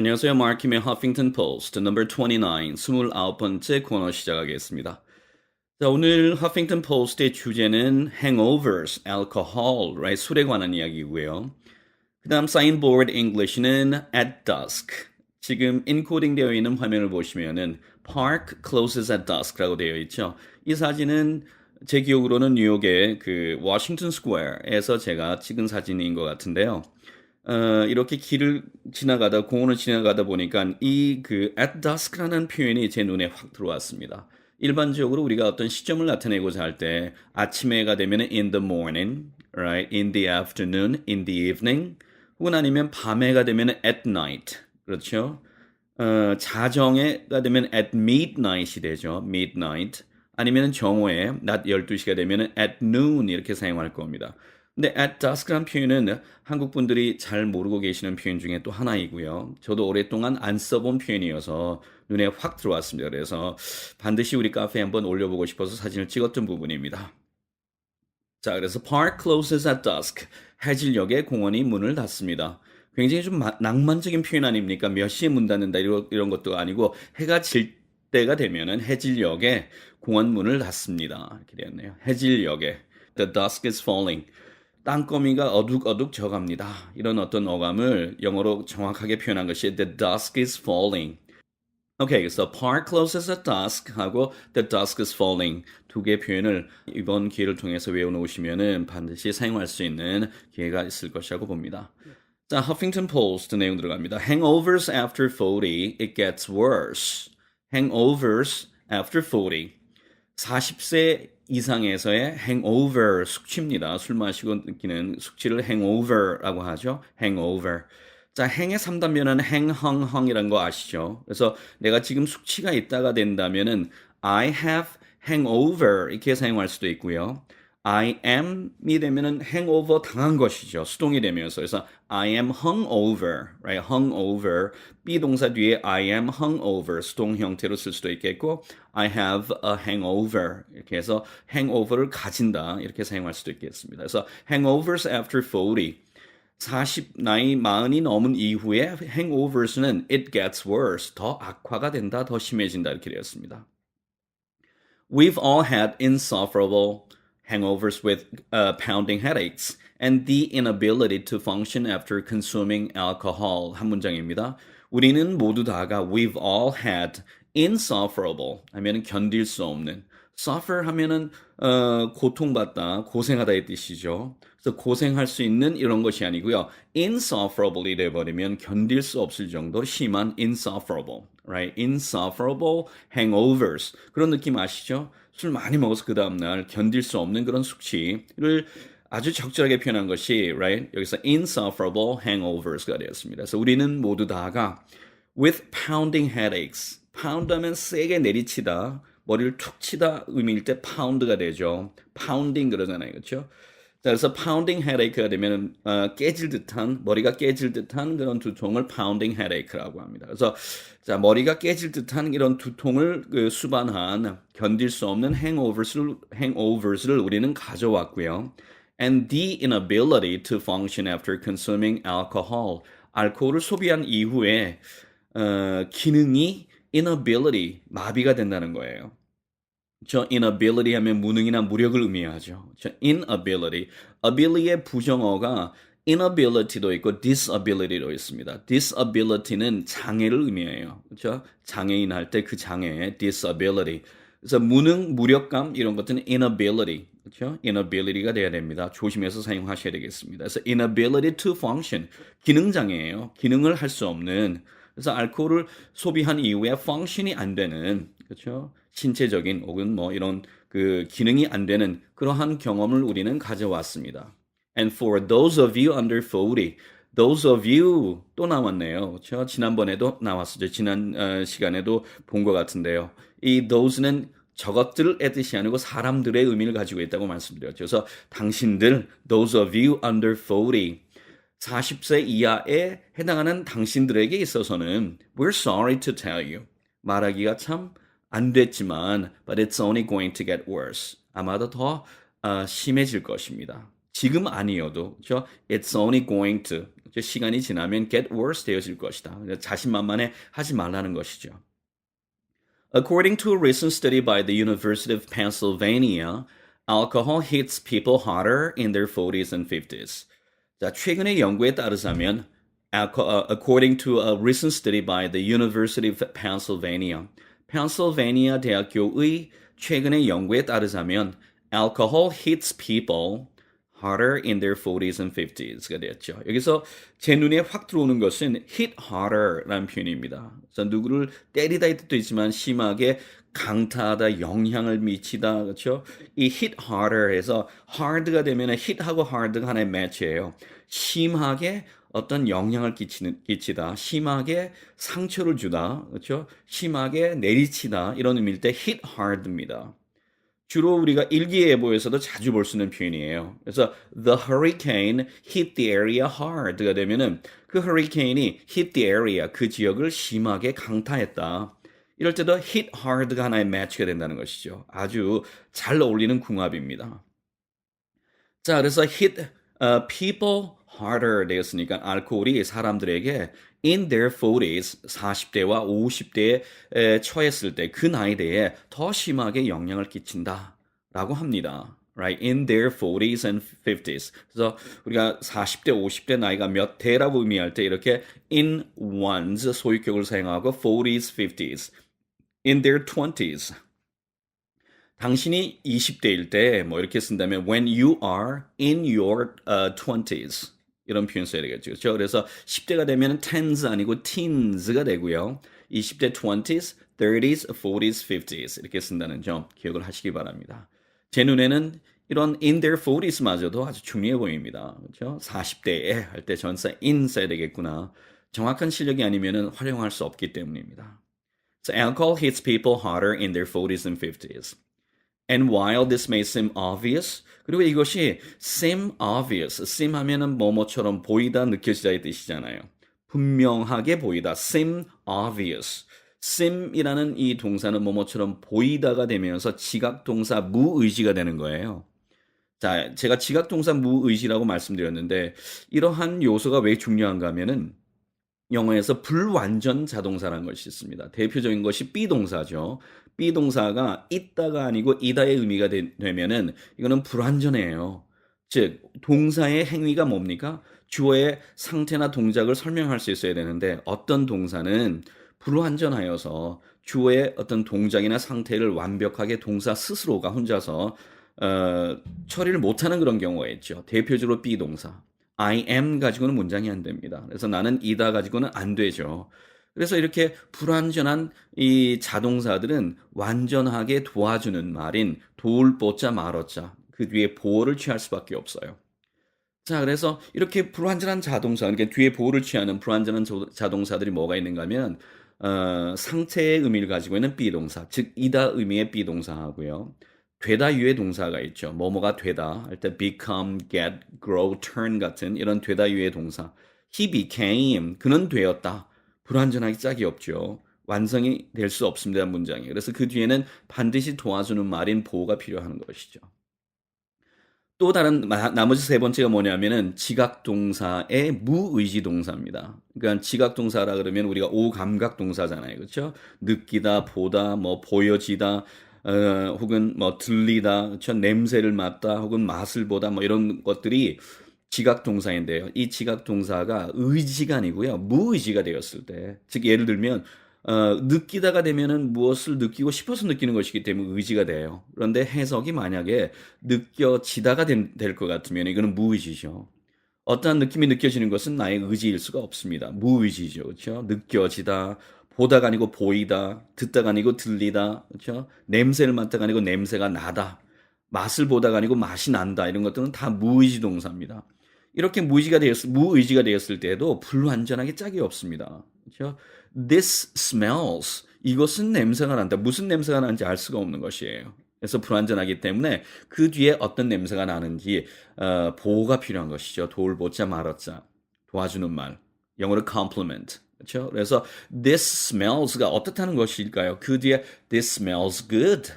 안녕하세요. 마르킴의 Huffington Post number 29, 29번째 코너 시작하겠습니다. 자, 오늘 Huffington Post의 주제는 hangovers, alcohol, right? 술에 관한 이야기고요. 그 다음 사인보드 English는 at dusk. 지금 인코딩 되어 있는 화면을 보시면은 park closes at dusk라고 되어 있죠. 이 사진은 제 기억으로는 뉴욕의 그 워싱턴 스퀘어에서 제가 찍은 사진인 것 같은데요. 이렇게 길을 지나가다, 공원을 지나가다 보니까 이 그 at dusk라는 표현이 제 눈에 확 들어왔습니다. 일반적으로 우리가 어떤 시점을 나타내고자 할 때 아침에가 되면 in the morning, right? In the afternoon, in the evening, 혹은 아니면 밤에가 되면 at night, 그렇죠? 자정에가 되면 at midnight이 되죠. midnight. 아니면 정오에 낮 12시가 되면 at noon 이렇게 사용할 겁니다. 근데 at dusk라는 표현은 한국 분들이 잘 모르고 계시는 표현 중에 또 하나이고요. 저도 오랫동안 안 써본 표현이어서 눈에 확 들어왔습니다. 그래서 반드시 우리 카페에 한번 올려보고 싶어서 사진을 찍었던 부분입니다. 자, 그래서 park closes at dusk. 해질녘에 공원이 문을 닫습니다. 굉장히 좀 낭만적인 표현 아닙니까? 몇 시에 문 닫는다 이런 것도 아니고 해가 질 때가 되면은 해질녘에 공원 문을 닫습니다. 이렇게 되었네요. 해질녘에 the dusk is falling. 땅거미가 어둑어둑 져갑니다. 이런 어떤 어감을 영어로 정확하게 표현한 것이 the dusk is falling. 오케이, 그래서 park closes at dusk 하고 the dusk is falling 두 개의 표현을 이번 기회를 통해서 외워놓으시면은 반드시 사용할 수 있는 기회가 있을 것이라고 봅니다. 자, Huffington Post 내용 들어갑니다. Hangovers after 40, it gets worse. Hangovers after 40. 40세 이상에서의 hangover, 숙취입니다. 술 마시고 느끼는 숙취를 hangover라고 하죠. hangover. 자, 행의 3단변은 행헝헝이라는 거 아시죠? 그래서 내가 지금 숙취가 있다가 된다면은 I have hangover 이렇게 사용할 수도 있고요. I am이 되면은 hangover 당한 것이죠. 수동이 되면서. 그래서 I am hungover, right? hungover. 비동사 뒤에 I am hungover 수동 형태로 쓸 수도 있겠고 I have a hangover 이렇게 해서 hangover를 가진다 이렇게 사용할 수도 있겠습니다. 그래서 hangovers after 40 나이 40이 넘은 이후에 hangovers는 it gets worse 더 악화가 된다 더 심해진다 이렇게 되었습니다. We've all had insufferable hangovers with pounding headaches and the inability to function after consuming alcohol. 한 문장입니다. 우리는 모두 다가 we've all had insufferable 하면은 견딜 수 없는 suffer 하면은 고통받다, 고생하다 의 뜻이죠. 그래서 고생할 수 있는 이런 것이 아니고요. insufferable이 돼버리면 견딜 수 없을 정도 심한 insufferable, right? insufferable hangovers 그런 느낌 아시죠? 술 많이 먹어서 그 다음날 견딜 수 없는 그런 숙취를 아주 적절하게 표현한 것이 right? 여기서 insufferable hangovers가 되었습니다. 그래서 우리는 모두 다가 with pounding headaches pound 하면 세게 내리치다 머리를 툭 치다 의미일 때 pound가 되죠. pounding 그러잖아요. 그렇죠? 자, 그래서 pounding headache가 되면 깨질 듯한 머리가 깨질 듯한 그런 두통을 pounding headache라고 합니다. 그래서 자, 머리가 깨질 듯한 이런 두통을 수반한 견딜 수 없는 hangovers를 우리는 가져왔고요. And the inability to function after consuming alcohol. 알코올을 소비한 이후에 기능이 inability 마비가 된다는 거예요. 저 inability 하면 무능이나 무력을 의미하죠. 저 inability, ability의 부정어가 inability도 있고 disability도 있습니다. disability는 장애를 의미해요. 그렇죠? 장애인 할 때 그 장애, disability. 그래서 무능, 무력감 이런 것들은 inability, 그렇죠? inability가 돼야 됩니다. 조심해서 사용하셔야 되겠습니다. 그래서 inability to function, 기능 장애예요. 기능을 할 수 없는. 그래서 알코올을 소비한 이후에 function이 안 되는, 그렇죠? 신체적인 혹은 뭐 이런 그 기능이 안 되는 그러한 경험을 우리는 가져왔습니다. And for those of you under 40, those of you 또 나왔네요. 그렇죠? 지난번에도 나왔었죠. 지난 시간에도 본 것 같은데요. 이 those는 저것들의 뜻이 아니고 사람들의 의미를 가지고 있다고 말씀드렸죠. 그래서 당신들, those of you under 40, 40세 이하에 해당하는 당신들에게 있어서는 we're sorry to tell you. 말하기가 참 안 됐지만 but it's only going to get worse. 아마도 더 심해질 것입니다. 지금 아니어도 그렇죠? It's only going to 시간이 지나면 get worse 되어질 것이다. 자신만만해 하지 말라는 것이죠. According to a recent study by the University of Pennsylvania, alcohol hits people harder in their 40s and 50s. 자, 최근의 연구에 따르자면 according to a recent study by the University of Pennsylvania, 펜실베니아 대학교의 최근의 연구에 따르자면 alcohol hits people harder in their 40s and 50s가 되었죠. 여기서 제 눈에 확 들어오는 것은 hit harder라는 표현입니다. 그래서 누구를 때리다의 뜻도 있지만 심하게 강타하다, 영향을 미치다, 그렇죠? 이 hit harder에서 hard가 되면 hit하고 hard가 하나의 매치예요. 심하게 어떤 영향을 끼치다, 심하게 상처를 주다, 그렇죠? 심하게 내리치다 이런 의미일 때 hit hard입니다. 주로 우리가 일기예보에서도 자주 볼 수 있는 표현이에요. 그래서 the hurricane hit the area hard가 되면은 그 hurricane이 hit the area, 그 지역을 심하게 강타했다. 이럴 때도 hit hard가 하나의 매치가 된다는 것이죠. 아주 잘 어울리는 궁합입니다. 자, 그래서 hit people harder 되었으니까 알코올이 사람들에게 in their 40s, 40대와 50대에 처했을 때 그 나이대에 더 심하게 영향을 끼친다라고 합니다. Right? In their 40s and 50s. 그래서 우리가 40대, 50대 나이가 몇 대라고 의미할 때 이렇게 in one's 소유격을 사용하고 40s, 50s. In their 20s. 당신이 20대일 때 뭐 이렇게 쓴다면 when you are in your 20s. 이런 표현 써야 되겠죠. 그렇죠? 그래서 10대가 되면 tens 아니고 teens가 되고요. 20대 20s, 30s, 40s, 50s 이렇게 쓴다는 점 기억을 하시기 바랍니다. 제 눈에는 이런 in their 40s마저도 아주 중요해 보입니다. 그렇죠? 40대에 할 때 전사 in 써야 되겠구나. 정확한 실력이 아니면 활용할 수 없기 때문입니다. So alcohol hits people harder in their 40s and 50s. And while this may seem obvious, 그리고 이것이 seem obvious, seem 하면은 뭐뭐처럼 보이다, 느껴지다의 뜻이잖아요. 분명하게 보이다, seem obvious. seem이라는 이 동사는 뭐뭐처럼 보이다가 되면서 지각동사 무의지가 되는 거예요. 자, 제가 지각동사 무의지라고 말씀드렸는데 이러한 요소가 왜 중요한가 하면은 영어에서 불완전 자동사라는 것이 있습니다. 대표적인 것이 be 동사죠. be 동사가 있다가 아니고 이다의 의미가 되면은 이거는 불완전해요. 즉 동사의 행위가 뭡니까? 주어의 상태나 동작을 설명할 수 있어야 되는데 어떤 동사는 불완전하여서 주어의 어떤 동작이나 상태를 완벽하게 동사 스스로가 혼자서 처리를 못하는 그런 경우가 있죠. 대표적으로 be 동사. I am 가지고는 문장이 안 됩니다. 그래서 나는 이다 가지고는 안 되죠. 그래서 이렇게 불완전한 이 자동사들은 완전하게 도와주는 말인 도울 보자 말어자 그 뒤에 보호를 취할 수밖에 없어요. 자, 그래서 이렇게 불완전한 자동사, 그러니까 뒤에 보호를 취하는 불완전한 자동사들이 뭐가 있는가 하면 상태의 의미를 가지고 있는 be 동사, 즉 이다 의미의 be 동사하고요. 되다 유의 동사가 있죠. 뭐뭐가 되다 할 때 become, get, grow, turn 같은 이런 되다 유의 동사. He became, 그는 되었다. 불완전하기 짝이 없죠. 완성이 될 수 없습니다. 문장이. 그래서 그 뒤에는 반드시 도와주는 말인 보호가 필요한 것이죠. 또 다른 나머지 세 번째가 뭐냐면은 지각동사의 무의지 동사입니다. 그러니까 지각동사라 그러면 우리가 오감각 동사잖아요. 그렇죠? 느끼다, 보다, 뭐 보여지다, 혹은 뭐 들리다, 그렇죠? 냄새를 맡다, 혹은 맛을 보다, 뭐 이런 것들이 지각동사인데요. 이 지각동사가 의지가 아니고요, 무의지가 되었을 때, 즉 예를 들면 느끼다가 되면은 무엇을 느끼고 싶어서 느끼는 것이기 때문에 의지가 돼요. 그런데 해석이 만약에 느껴지다가 될 것 같으면 이거는 무의지죠. 어떠한 느낌이 느껴지는 것은 나의 의지일 수가 없습니다. 무의지죠, 그렇죠? 느껴지다. 보다가 아니고 보이다, 듣다가 아니고 들리다, 그렇죠? 냄새를 맡다가 아니고 냄새가 나다, 맛을 보다가 아니고 맛이 난다, 이런 것들은 다 무의지 동사입니다. 이렇게 무의지가 되었을 때에도 불완전하게 짝이 없습니다. 그렇죠? This smells, 이것은 냄새가 난다. 무슨 냄새가 나는지 알 수가 없는 것이에요. 그래서 불완전하기 때문에 그 뒤에 어떤 냄새가 나는지 보호가 필요한 것이죠. 돌보자 말았자, 도와주는 말, 영어로 compliment. 그렇죠? 그래서 this smells가 어떻다는 것일까요? 그 뒤에 this smells good.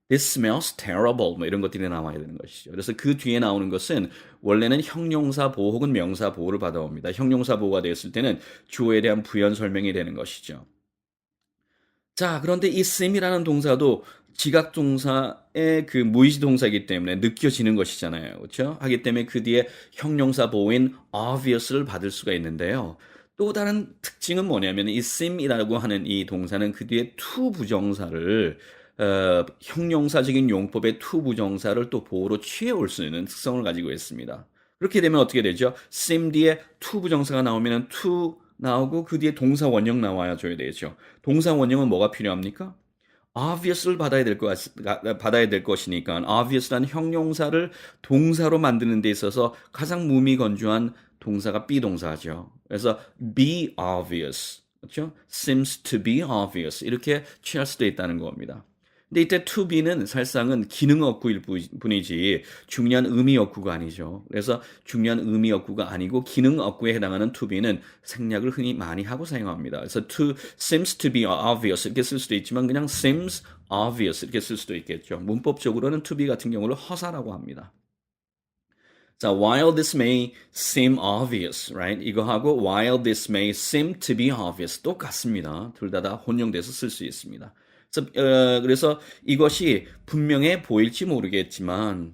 This smells terrible. 뭐 이런 것들이 나와야 되는 것이죠. 그래서 그 뒤에 나오는 것은 원래는 형용사 보호 혹은 명사 보호를 받아옵니다. 형용사 보호가 되었을 때는 주어에 대한 부연 설명이 되는 것이죠. 자, 그런데 이 sim이라는 동사도 지각 동사의 그 무의식 동사이기 때문에 느껴지는 것이잖아요. 그렇죠? 하기 때문에 그 뒤에 형용사 보호인 obvious를 받을 수가 있는데요. 또 다른 특징은 뭐냐면 이 sim이라고 하는 이 동사는 그 뒤에 to 부정사를 형용사적인 용법의 to 부정사를 또 보호로 취해올 수 있는 특성을 가지고 있습니다. 그렇게 되면 어떻게 되죠? sim 뒤에 to 부정사가 나오면 to 나오고 그 뒤에 동사 원형 나와줘야 되죠. 동사 원형은 뭐가 필요합니까? obvious를 받아야 될 것이니까 obvious라는 형용사를 동사로 만드는 데 있어서 가장 무미건조한 동사가 be 동사죠. 그래서 be obvious, 그렇죠? seems to be obvious 이렇게 취할 수도 있다는 겁니다. 근데 이때 to be는 사실상은 기능 어구일 뿐이지 중요한 의미 어구가 아니죠. 그래서 중요한 의미 어구가 아니고 기능 어구에 해당하는 to be는 생략을 흔히 많이 하고 사용합니다. 그래서 to seems to be obvious 이렇게 쓸 수도 있지만 그냥 seems obvious 이렇게 쓸 수도 있겠죠. 문법적으로는 to be 같은 경우를 허사라고 합니다. 자, while this may seem obvious, right? 이거하고 while this may seem to be obvious 똑같습니다. 둘 다 혼용돼서 쓸 수 있습니다. 그래서 이것이 분명해 보일지 모르겠지만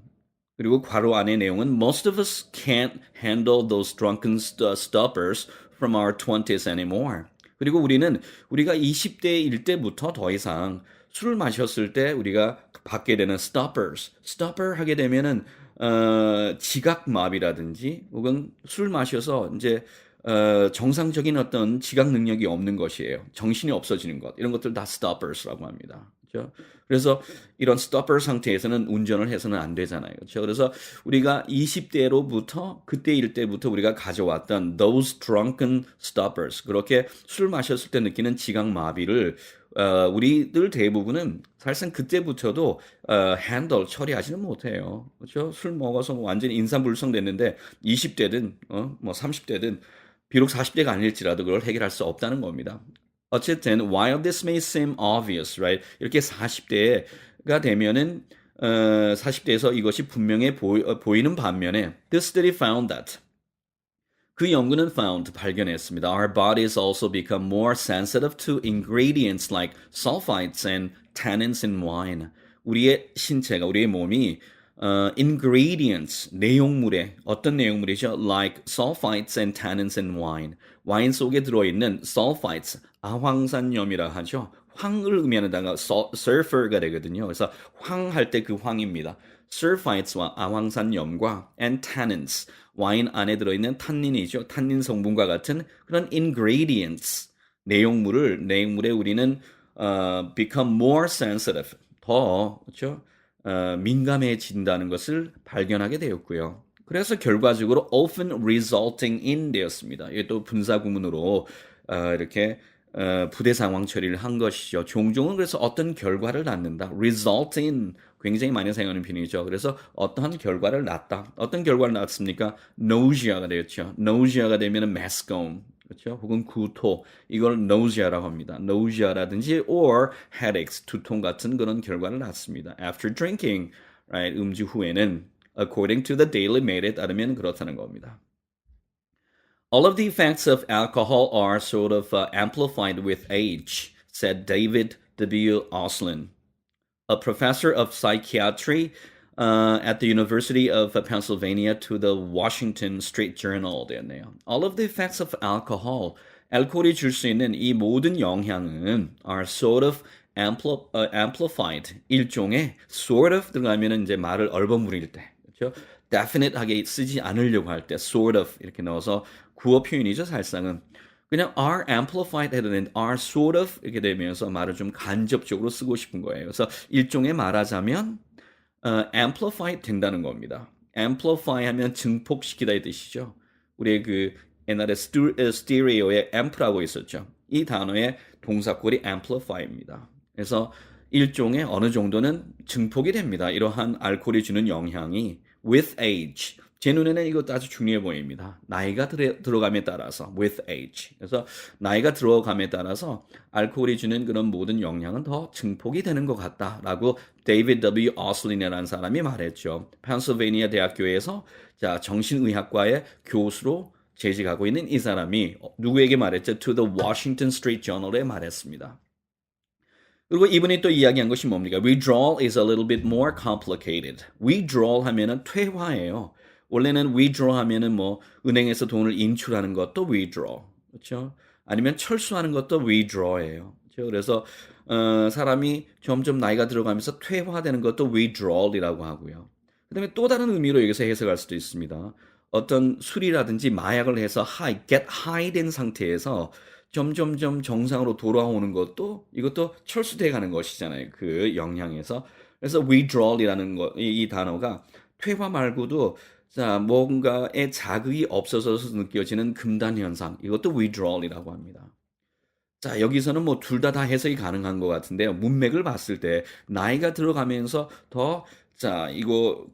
그리고 괄호 안의 내용은 Most of us can't handle those drunken stoppers from our 20s anymore. 그리고 우리가 20대일 때부터 더 이상 술을 마셨을 때 우리가 받게 되는 stopper 하게 되면은 지각마비라든지 혹은 술 마셔서 이제 정상적인 어떤 지각 능력이 없는 것이에요. 정신이 없어지는 것. 이런 것들 다 stoppers라고 합니다. 그렇죠? 그래서 이런 stopper 상태에서는 운전을 해서는 안 되잖아요. 그렇죠? 그래서 우리가 20대로부터 그때일 때부터 우리가 가져왔던 those drunken stoppers 그렇게 술 마셨을 때 느끼는 지각 마비를 우리들 대부분은 사실상 그때부터도 handle 처리하지는 못해요. 그렇죠? 술 먹어서 완전히 인산불성 됐는데 20대든 뭐 30대든 비록 40대가 아닐지라도 그걸 해결할 수 없다는 겁니다. 어쨌든 while this may seem obvious, right? 이렇게 40대가 되면은 40대에서 이것이 분명해 보이는 반면에 this study found that 그 연구는 발견했습니다. Our bodies also become more sensitive to ingredients like sulfites and tannins in wine. 우리의 신체가, 우리의 몸이 ingredients, 내용물에 어떤 내용물이죠? Like sulfites and tannins in wine. 와인 속에 들어있는 sulfites, 아황산염이라 하죠. 황을 의미하는 단어가 sulfur가 되거든요. 그래서 황할 때 그 황입니다. sulfites와 아황산염과 and tannins, 와인 안에 들어있는 탄닌이죠. 탄닌 성분과 같은 그런 ingredients, 내용물에 우리는 become more sensitive, 더 그렇죠? 민감해진다는 것을 발견하게 되었고요. 그래서 결과적으로 often resulting in 되었습니다. 이게 또 분사 구문으로 이렇게 부대 상황 처리를 한 것이죠. 종종은 그래서 어떤 결과를 낳는다. result in 굉장히 많이 사용하는 표현이죠. 그래서 어떠한 결과를 낳다. 어떤 결과를 낳습니까? nausea가 되었죠. nausea가 되면은 mescaline, 그렇죠? 혹은 구토, 이걸 nausea라고 합니다. nausea라든지 or headaches, 두통 같은 그런 결과를 낳습니다. After drinking, right? 음주 후에는 according to the Daily Mail에 따르면 그렇다는 겁니다. All of the effects of alcohol are sort of amplified with age, said David W. Oslin, a professor of psychiatry at the University of Pennsylvania to the Washington Street Journal 되었네요. All of the effects of alcohol, 알코올이 줄 수 있는 이 모든 영향은 are sort of amplified, 일종의 sort of 들어가면 이제 말을 얼버무릴 때, 그렇죠? definite하게 쓰지 않으려고 할 때 sort of 이렇게 넣어서 구어 표현이죠. 사실상은 그냥 are amplified 해도 되는데 are sort of 이렇게 되면서 말을 좀 간접적으로 쓰고 싶은 거예요. 그래서 일종의 말하자면 amplify 된다는 겁니다. amplify 하면 증폭시키다 이 뜻이죠. 우리 그 옛날에 스테레오에 amp라고 있었죠. 이 단어의 동사꼴이 amplify입니다. 그래서 일종의 어느 정도는 증폭이 됩니다. 이러한 알코올이 주는 영향이 with age, 제 눈에는 이것도 아주 중요해 보입니다. 나이가 들어감에 따라서 with age. 그래서 나이가 들어감에 따라서 알코올이 주는 그런 모든 영향은 더 증폭이 되는 것 같다라고 데이비드 W. 오슬린이라는 사람이 말했죠. 펜실베이니아 대학교에서 자 정신의학과의 교수로 재직하고 있는 이 사람이 누구에게 말했죠? To the Washington Street Journal에 말했습니다. 그리고 이분이 또 이야기한 것이 뭡니까? Withdrawal is a little bit more complicated. Withdrawal 하면은 퇴화예요. 원래는 withdraw 하면은 뭐 은행에서 돈을 인출하는 것도 withdraw. 그렇죠? 아니면 철수하는 것도 withdraw예요. 그렇죠? 그래서 사람이 점점 나이가 들어가면서 퇴화되는 것도 withdrawal이라고 하고요. 그다음에 또 다른 의미로 여기서 해석할 수도 있습니다. 어떤 술이라든지 마약을 해서 get high 된 상태에서 점점점 정상으로 돌아오는 것도 이것도 철수돼 가는 것이잖아요. 그 영향에서. 그래서 withdrawal이라는 이 단어가 퇴화 말고도 자, 뭔가에 자극이 없어서 느껴지는 금단 현상. 이것도 withdrawal이라고 합니다. 자, 여기서는 뭐 둘 다 해석이 가능한 것 같은데요. 문맥을 봤을 때 나이가 들어가면서 더 자,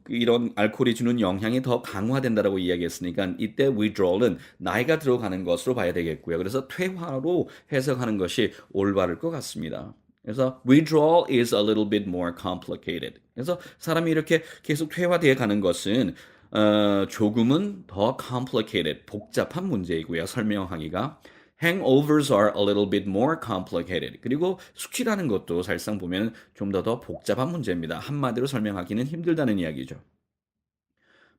이런 알코올이 주는 영향이 더 강화된다라고 이야기했으니까 이때 withdrawal은 나이가 들어가는 것으로 봐야 되겠고요. 그래서 퇴화로 해석하는 것이 올바를 것 같습니다. 그래서 withdrawal is a little bit more complicated. 그래서 사람이 이렇게 계속 퇴화되어 가는 것은 조금은 더 complicated, 복잡한 문제이고요. 설명하기가. Hangovers are a little bit more complicated. 그리고 숙취라는 것도 사실상 보면 좀 더 복잡한 문제입니다. 한마디로 설명하기는 힘들다는 이야기죠.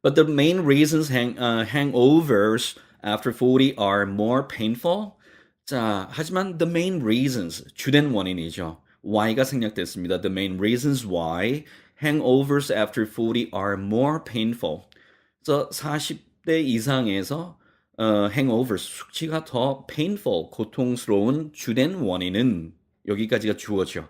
But the main reasons hangovers after 40 are more painful. 자, 하지만 the main reasons, 주된 원인이죠. why가 생략됐습니다. The main reasons why hangovers after 40 are more painful. 그래서 40대 이상에서 hangovers, 숙취가 더 painful, 고통스러운 주된 원인은 여기까지가 주어죠.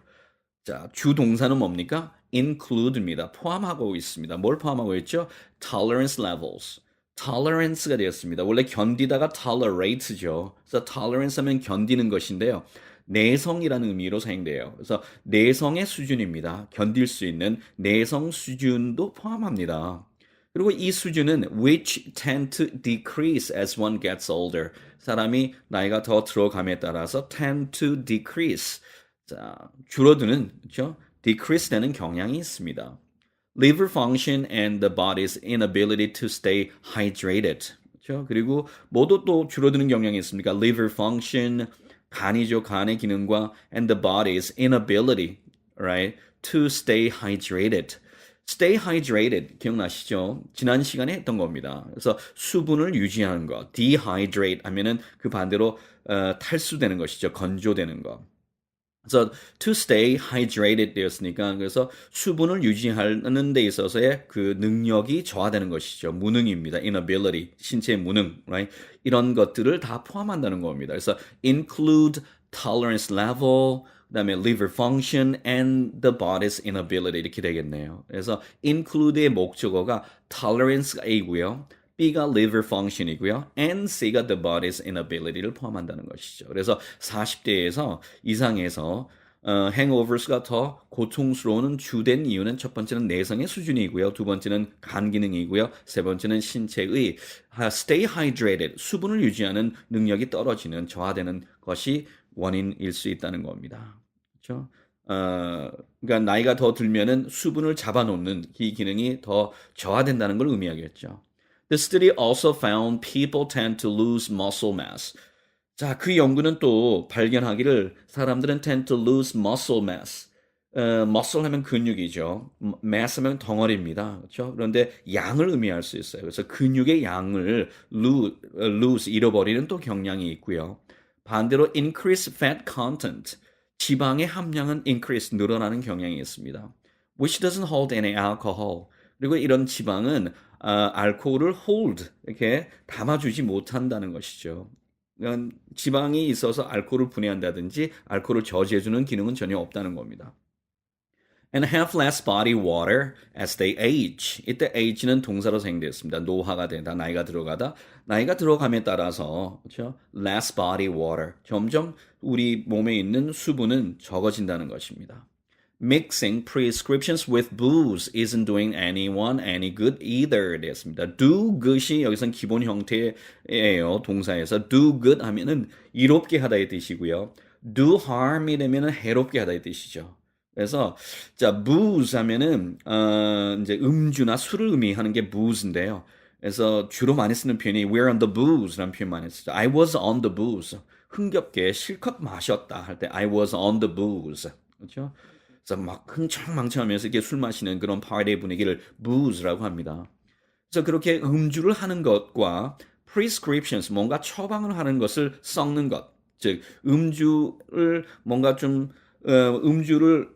자, 주 동사는 뭡니까? include입니다. 포함하고 있습니다. 뭘 포함하고 있죠? tolerance levels. tolerance가 되었습니다. 원래 견디다가 tolerate죠. 그래서 tolerance 하면 견디는 것인데요. 내성이라는 의미로 사용돼요. 그래서 내성의 수준입니다. 견딜 수 있는 내성 수준도 포함합니다. 그리고 이 수준은 which tend to decrease as one gets older. 사람이 나이가 더 들어감에 따라서 tend to decrease. 자, 줄어드는, 그렇죠? decrease 되는 경향이 있습니다. liver function and the body's inability to stay hydrated. 그렇죠? 그리고 뭐도 또 줄어드는 경향이 있습니까? liver function, 간이죠. 간의 기능과 and the body's inability, right, to stay hydrated. Stay hydrated 기억나시죠? 지난 시간에 했던 겁니다. 그래서 수분을 유지하는 것. dehydrate 하면은 그 반대로 탈수되는 것이죠. 건조되는 것. 그래서 to stay hydrated 되었으니까 그래서 수분을 유지하는 데 있어서의 그 능력이 저하되는 것이죠. 무능입니다. inability, 신체의 무능, right? 이런 것들을 다 포함한다는 겁니다. 그래서 include tolerance level, 그다음에 liver function and the body's inability 이렇게 되겠네요. 그래서 include의 목적어가 tolerance가 A고요. B가 liver function이고요. and C가 the body's inability를 포함한다는 것이죠. 그래서 40대에서 이상에서 hangovers가 더 고통스러운 주된 이유는 첫 번째는 내성의 수준이고요. 두 번째는 간 기능이고요. 세 번째는 신체의 stay hydrated, 수분을 유지하는 능력이 떨어지는 저하되는 것이 원인일 수 있다는 겁니다. 그렇죠? 그러니까 나이가 더 들면은 수분을 잡아놓는 이 기능이 더 저하된다는 걸 의미하겠죠. The study also found people tend to lose muscle mass. 자, 그 연구는 또 발견하기를 사람들은 tend to lose muscle mass. muscle 하면 근육이죠. mass 하면 덩어리입니다. 그렇죠? 그런데 양을 의미할 수 있어요. 그래서 근육의 양을 lose 잃어버리는 또 경향이 있고요. 반대로 increase fat content. 지방의 함량은 increase 늘어나는 경향이 있습니다. Which doesn't hold any alcohol. 그리고 이런 지방은 알코올을 hold 이렇게 담아주지 못한다는 것이죠. 지방이 있어서 알코올을 분해한다든지 알코올을 저지해주는 기능은 전혀 없다는 겁니다. And have less body water as they age. 이때 age는 동사로 사용되었습니다. 노화가 되다, 나이가 들어가다. 나이가 들어감에 따라서 그렇죠? less body water. 점점 우리 몸에 있는 수분은 적어진다는 것입니다. Mixing prescriptions with booze isn't doing anyone any good either. 되었습니다. Do good이 여기선 기본 형태예요. 동사에서 do good 하면은 이롭게 하다의 뜻이고요. Do harm이 되면은 해롭게 하다의 뜻이죠. 그래서 자 booze 하면은 이제 음주나 술을 의미하는 게 booze인데요. 그래서 주로 많이 쓰는 표현이 we're on the booze라는 표현 많이 쓰죠. I was on the booze. 흥겹게 실컷 마셨다 할 때 I was on the booze. 그렇죠? 그래서 막 흥청망청하면서 이렇게 술 마시는 그런 파티 분위기를 booze라고 합니다. 그래서 그렇게 음주를 하는 것과 prescriptions, 뭔가 처방을 하는 것을 섞는 것, 즉 음주를 뭔가 좀 음주를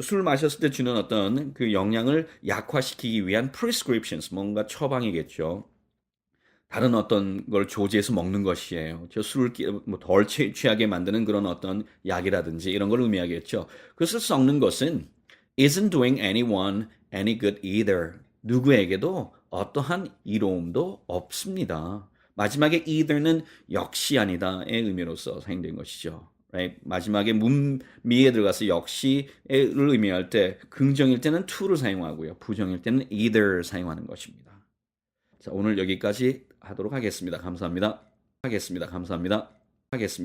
술 마셨을 때 주는 어떤 그 영향을 약화시키기 위한 prescriptions, 뭔가 처방이겠죠. 다른 어떤 걸 조제해서 먹는 것이에요. 저 술을 뭐덜 취하게 만드는 그런 어떤 약이라든지 이런 걸 의미하겠죠. 그것을 섞는 것은 isn't doing anyone any good either. 누구에게도 어떠한 이로움도 없습니다. 마지막에 either는 역시 아니다의 의미로서 사용된 것이죠. Right? 마지막에 문미에 들어가서 역시를 의미할 때 긍정일 때는 to를 사용하고요. 부정일 때는 either 사용하는 것입니다. 자, 오늘 여기까지 하도록 하겠습니다. 감사합니다. 하겠습니다. 감사합니다. 하겠습니다.